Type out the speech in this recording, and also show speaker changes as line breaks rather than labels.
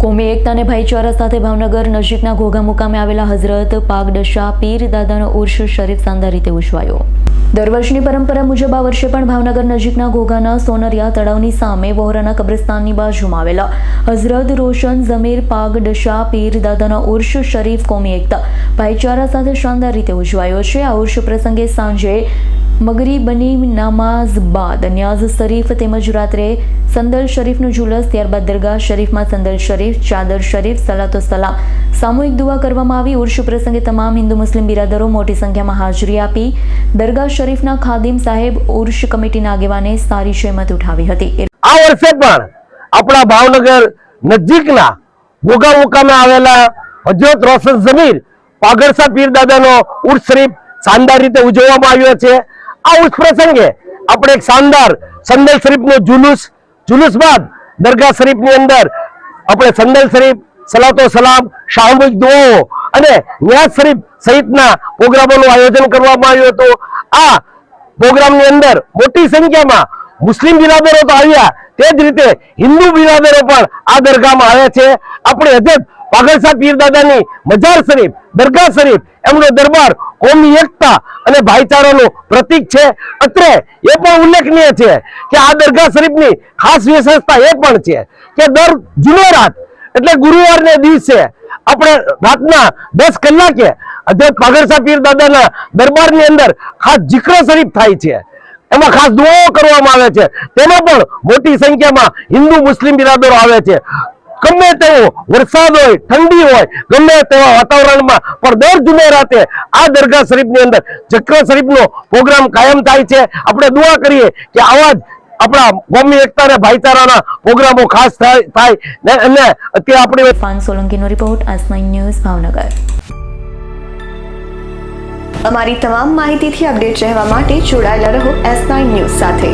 કોમી એકતા અને ભાઈચારા સાથે ભાવનગર નજીકના ઘોઘા મુકામે આવેલા હઝરત પાગડશા પીર દાદાનો ઉર્ષ શરીફ શાનદાર રીતે ઉજવાયો। દર વર્ષની પરંપરા મુજબ આ વર્ષે પણ ભાવનગર નજીકના ઘોઘાના સોનરિયા તળાવની સામે વહોરાના કબ્રસ્તાનની બાજુમાં આવેલા હઝરત રોશન ઝમીર પાગડશા પીર દાદાનો ઉર્ષ શરીફ કોમી એકતા ભાઈચારા સાથે શાનદાર રીતે ઉજવાયો છે। આ ઉર્ષ પ્રસંગે સાંજે મગરીબની નમાઝ બાદ ન્યાઝ શરીફ તેમજ રાત્રે સંદલ શરીફનું જુલસ, ત્યારબાદ દરગાહ શરીફમાં સંદલ શરીફ, ચાદર શરીફ, સલાતો સલામ સામૂહિક દુઆ કરવામાં આવી। ઉર્ષ પ્રસંગે તમામ હિન્દુ મુસ્લિમ બિરાદરો મોટી સંખ્યામાં હાજરી આપી। દરગાહ શરીફના ખાદિમ સાહેબ ઉર્ષ કમિટીના આગેવાને સારી જહેમત ઉઠાવી હતી।
આ વર્ષે પણ આપણા ભાવનગર નજીકના ઘોઘા મુકામે આવેલા હઝરત રોશન ઝમીર પાગડશા પીર દાદાનો ઉર્ષ શરીફ શાનદાર રીતે ઉજવવામાં આવ્યો છે। આ ઉર્ષ પ્રસંગે આપણે એક શાનદાર સંદલ શરીફનો જુલુસ બાદ દરગાહ શરીફની અંદર આપણે સંદલ શરીફ, સલાતો સલામ, સામૂહિક દુઆઓ અને ન્યાઝ શરીફ સહિતના પ્રોગ્રામોનું આયોજન કરવામાં આવ્યું હતું। આ પ્રોગ્રામની અંદર મોટી સંખ્યામાં મુસ્લિમ બિરાદરો તો આવ્યા, તે જ રીતે હિન્દુ બિરાદરો પણ આ દરગાહમાં આવ્યા છે। આપણે હઝરત પાગડશા પીર દાદાની મજાર શરીફ, દરગાહ શરીફ, એમનો દરબાર કોમી એકતા અને ભાઈચારાનું પ્રતીક છે। અત્રે એ પણ ઉલ્લેખનીય છે કે આ દરગાહ શરીફની ખાસ વિશેષતા એ પણ છે કે દર જુમેરાત એટલે ગુરુવારને દિવસે આપણે રાતના 10 કલાકે હઝરત પાગડશા પીર દાદાના દરબારની અંદર ખાસ જિક્ર શરીફ થાય છે, એમાં ખાસ દુઆઓ કરવામાં આવે છે। તેમાં પણ મોટી સંખ્યામાં હિન્દુ મુસ્લિમ બિરાદરો આવે છે। ગમે તેવો વરસાદ હોય, ઠંડી હોય, ગમે તેવા વાતાવરણમાં પણ દર જુમેરાતે આ દરગાહ શરીફની અંદર જક્ર શરીફનો પ્રોગ્રામ કાયમ થાય છે। આપણે દુઆ કરીએ કે આવા જ આપણા કોમી એકતા અને ભાઈચારાના પ્રોગ્રામો ખાસ થાય અને અત્યારે આપણે
ફાન સોલંકીનો રિપોર્ટ S9 ન્યૂઝ ભાવનગર।
અમારી તમામ માહિતીથી અપડેટ રહેવા માટે જોડાયેલા રહો S9 ન્યૂઝ સાથે।